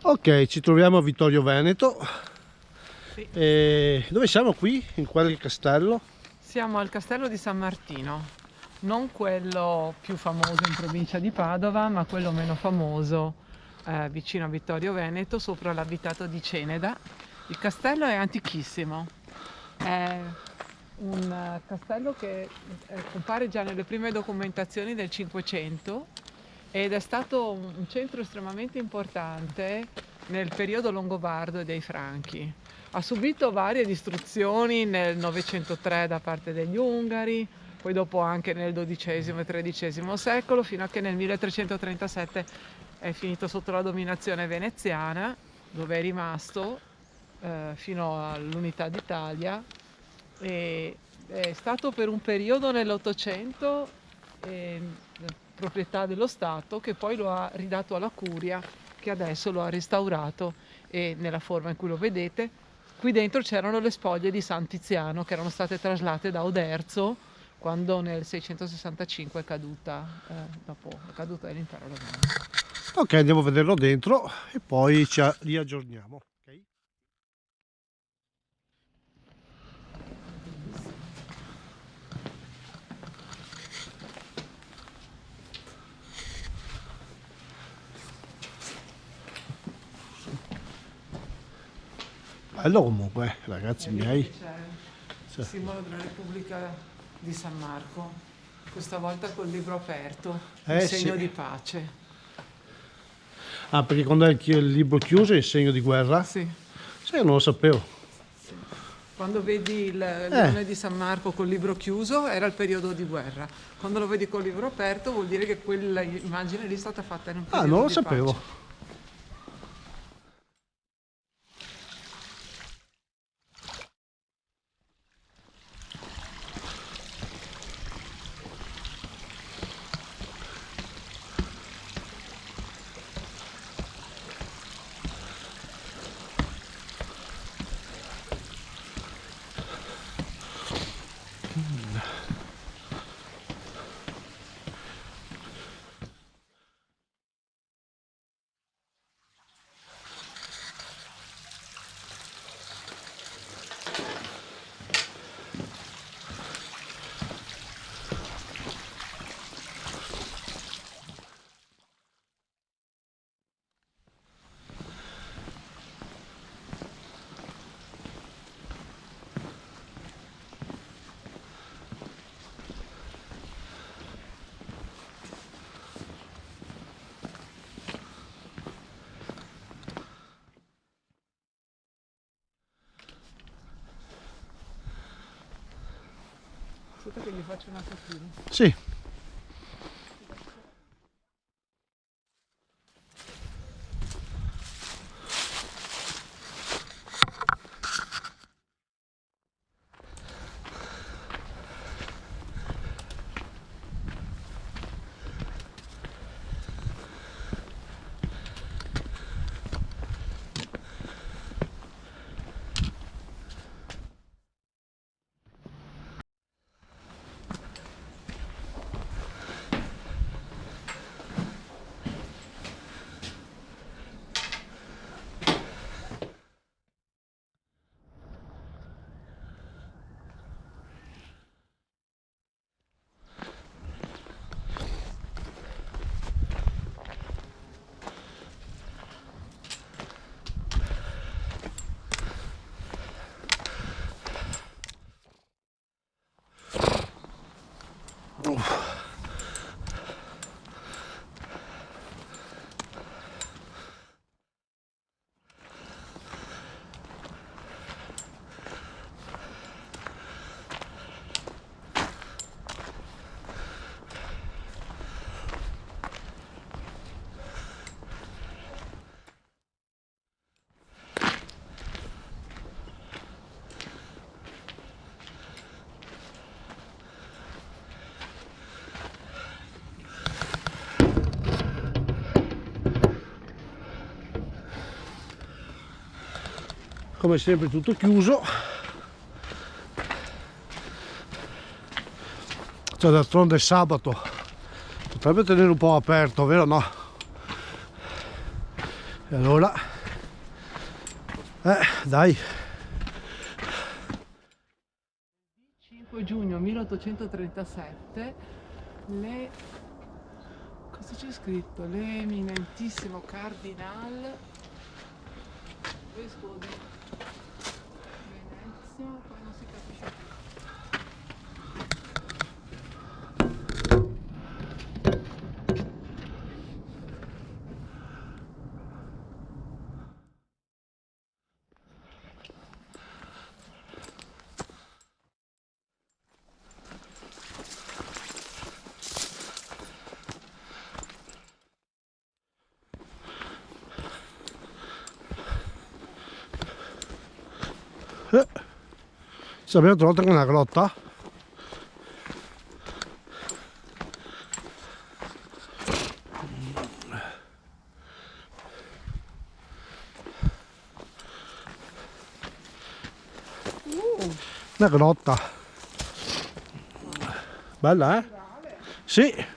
Ok, ci troviamo a Vittorio Veneto. Sì. Dove siamo qui? In quale castello? Siamo al castello di San Martino, non quello più famoso in provincia di Padova, ma quello meno famoso vicino a Vittorio Veneto, sopra l'abitato di Ceneda. Il castello è antichissimo, è un castello che compare già nelle prime documentazioni del Cinquecento ed è stato un centro estremamente importante nel periodo longobardo e dei Franchi. Ha subito varie distruzioni nel 903 da parte degli Ungari, poi dopo anche nel XII e XIII secolo, fino a che nel 1337 è finito sotto la dominazione veneziana, dove è rimasto fino all'unità d'Italia, e è stato per un periodo nell'Ottocento proprietà dello Stato, che poi lo ha ridato alla Curia, che adesso lo ha restaurato, e nella forma in cui lo vedete. Qui dentro c'erano le spoglie di San Tiziano che erano state traslate da Oderzo quando nel 665 è caduta, dopo la caduta dell'impero romano. Ok, andiamo a vederlo dentro e poi ci riaggiorniamo. Okay. Bello comunque, ragazzi miei. C'è il simbolo della Repubblica di San Marco, questa volta col libro aperto, il segno Sì. di pace. Ah, perché quando è il libro chiuso è il segno di guerra? Sì. Sì, non lo sapevo. Sì. Quando vedi il leone di San Marco col libro chiuso era il periodo di guerra. Quando lo vedi col libro aperto vuol dire che quella immagine lì è stata fatta in un periodo Ah, non lo di sapevo. pace. Aspetta che gli faccio una fotina. Sì. Come sempre tutto chiuso, cioè d'altronde è sabato, potrebbe tenere un po' aperto, vero? No? E allora Dai. 5 giugno 1837 cosa c'è scritto? L'eminentissimo cardinal vescovo di Venezia, poi non si capisce più. Ci abbiamo trovato anche una grotta. Una grotta. Bella, eh? Sì.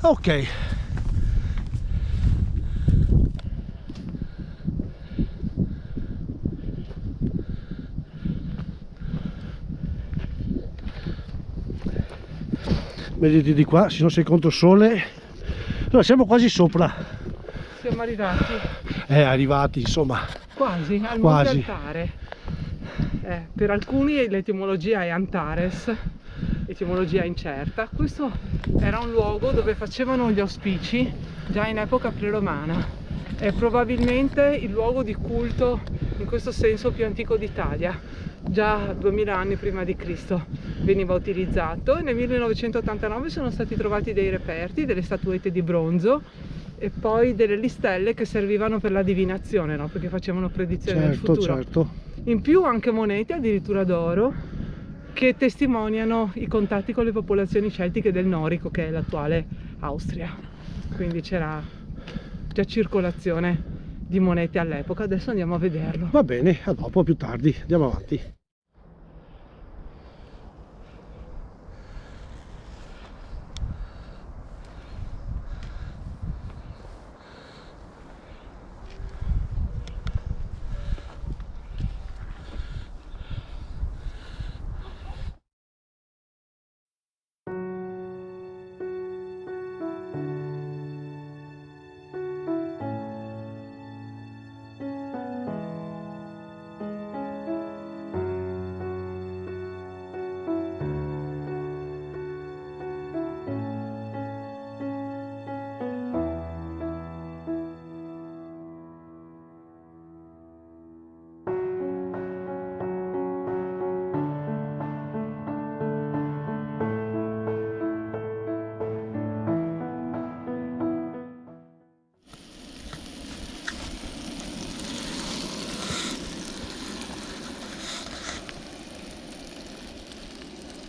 Ok. Vedete di qua, se non sei contro il sole. Allora, siamo quasi sopra. Siamo arrivati. Arrivati, insomma. Quasi, al Quasi. Monte Altare. Per alcuni l'etimologia è Antares, etimologia incerta. Questo era un luogo dove facevano gli auspici già in epoca preromana. È probabilmente il luogo di culto in questo senso più antico d'Italia. Già 2000 anni prima di Cristo veniva utilizzato e nel 1989 sono stati trovati dei reperti, delle statuette di bronzo e poi delle listelle che servivano per la divinazione, no? Perché facevano predizioni del futuro. Certo. In più anche monete, addirittura d'oro, che testimoniano i contatti con le popolazioni celtiche del Norico, che è l'attuale Austria. Quindi c'era già circolazione di monete all'epoca. Adesso andiamo a vederlo. Va bene, a dopo, più tardi. Andiamo avanti.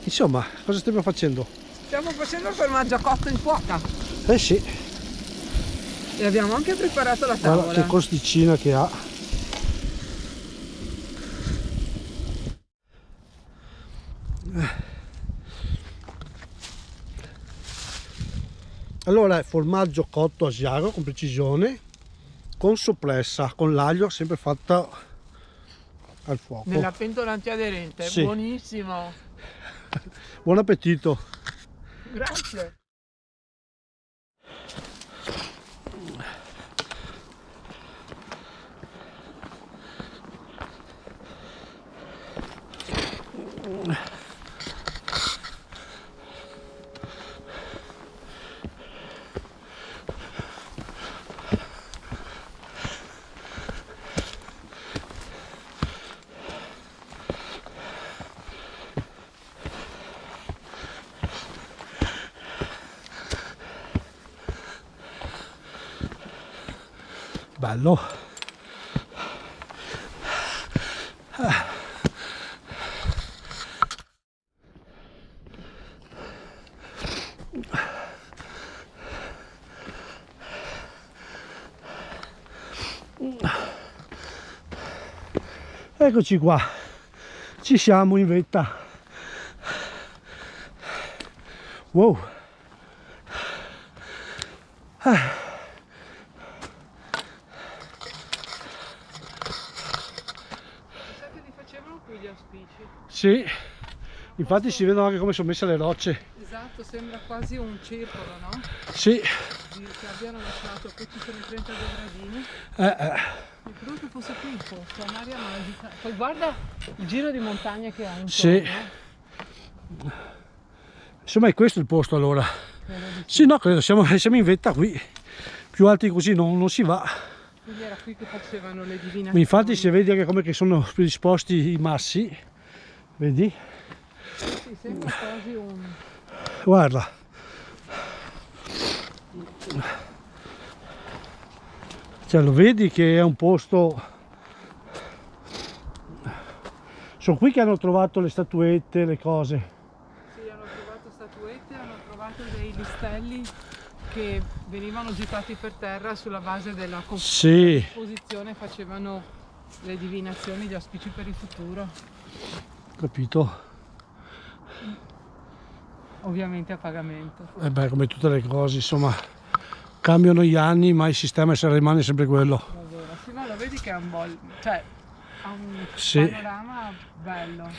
Insomma, cosa stiamo facendo? Stiamo facendo il formaggio cotto in cuoca Eh sì, e abbiamo anche preparato la guarda tavola. che costicina che ha. Allora è formaggio cotto asiago con precisione, con soppressa, con l'aglio sempre fatta al fuoco. Nella pentola antiaderente, Sì. buonissimo. Buon appetito. Grazie. Bello. Eccoci qua, ci siamo in vetta. Wow. Sai che li facevano qui gli auspici? Sì, infatti si vedono anche come sono messe le rocce. Esatto, sembra quasi un circolo, no? Sì, Che abbiano lasciato, qui ci sono i 32 gradini. Mi credo che fosse qui il posto, un'aria magica. Poi guarda il giro di montagna che ha intorno. Sì. Insomma è questo il posto allora. Credo di sì. Sì, no, credo, siamo in vetta qui. Più alti così non si va. Quindi era qui che facevano le Ma divinazioni. infatti si vede anche come che sono predisposti i massi. Vedi? Sì, sembra quasi un... Guarda. Cioè lo vedi che è un posto. Sono qui che hanno trovato le statuette, le cose. Sì, hanno trovato statuette, hanno trovato dei listelli che venivano gettati per terra sulla base della Sì, composizione, facevano le divinazioni, gli auspici per il futuro, capito? ovviamente a pagamento. E beh, come tutte le cose, insomma, cambiano gli anni, ma il sistema rimane sempre quello. Davvero. Sì, ma lo vedi che è un bel, cioè ha un Sì. panorama bello.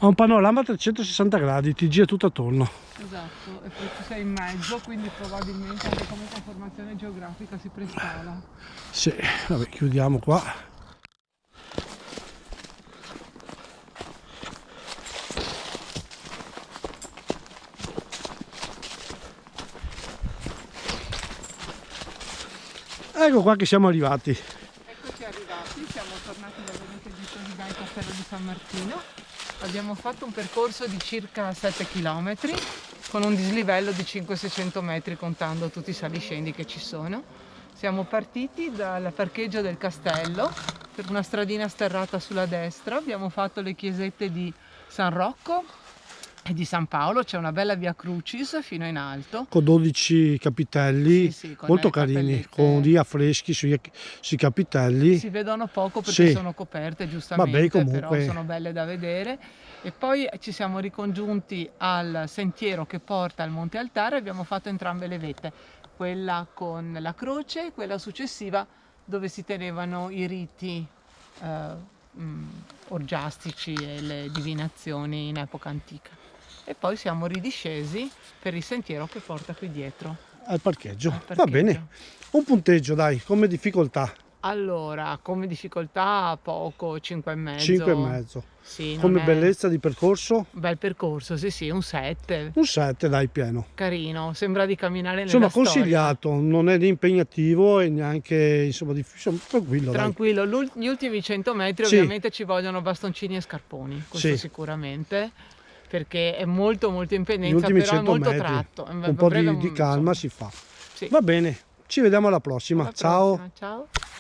Ha un panorama a 360 gradi, ti gira tutto attorno. Esatto, e poi tu sei in mezzo, quindi probabilmente anche come conformazione geografica si prestava. Sì, vabbè, chiudiamo qua. Ecco qua che siamo arrivati. Eccoci arrivati, siamo tornati da Veneto di Tosida al castello di San Martino. Abbiamo fatto un percorso di circa 7 km con un dislivello di 500-600 metri contando tutti i saliscendi che ci sono. Siamo partiti dal parcheggio del castello per una stradina sterrata sulla destra, abbiamo fatto le chiesette di San Rocco e di San Paolo, c'è una bella via Crucis fino in alto. Con 12 capitelli, Sì, con molto le carini, cappellette. con degli affreschi sui capitelli. Si vedono poco perché Sì. sono coperte giustamente, Vabbè, comunque. però sono belle da vedere. E poi ci siamo ricongiunti al sentiero che porta al Monte Altare e abbiamo fatto entrambe le vette, quella con la croce e quella successiva dove si tenevano i riti orgiastici e le divinazioni in epoca antica. E poi siamo ridiscesi per il sentiero che porta qui dietro. Al parcheggio. Al Va parcheggio. bene. Un punteggio, dai, come difficoltà. Allora, come difficoltà poco, 5,5. 5,5. Sì, non Come è- bellezza di percorso, Bel percorso, sì sì, un 7. un 7, dai, pieno. Carino, sembra di camminare nella Insomma, storia. consigliato, non è né impegnativo e neanche, insomma, insomma, tranquillo, dai. Tranquillo, gli ultimi 100 metri Sì. ovviamente ci vogliono bastoncini e scarponi, questo Sì. sicuramente, perché è molto Gli impegnenza, ultimi però è 100 molto metri, tratto. un po' di calma insomma, si fa. sì. Va bene, ci vediamo alla prossima. Alla Ciao. prossima, ciao.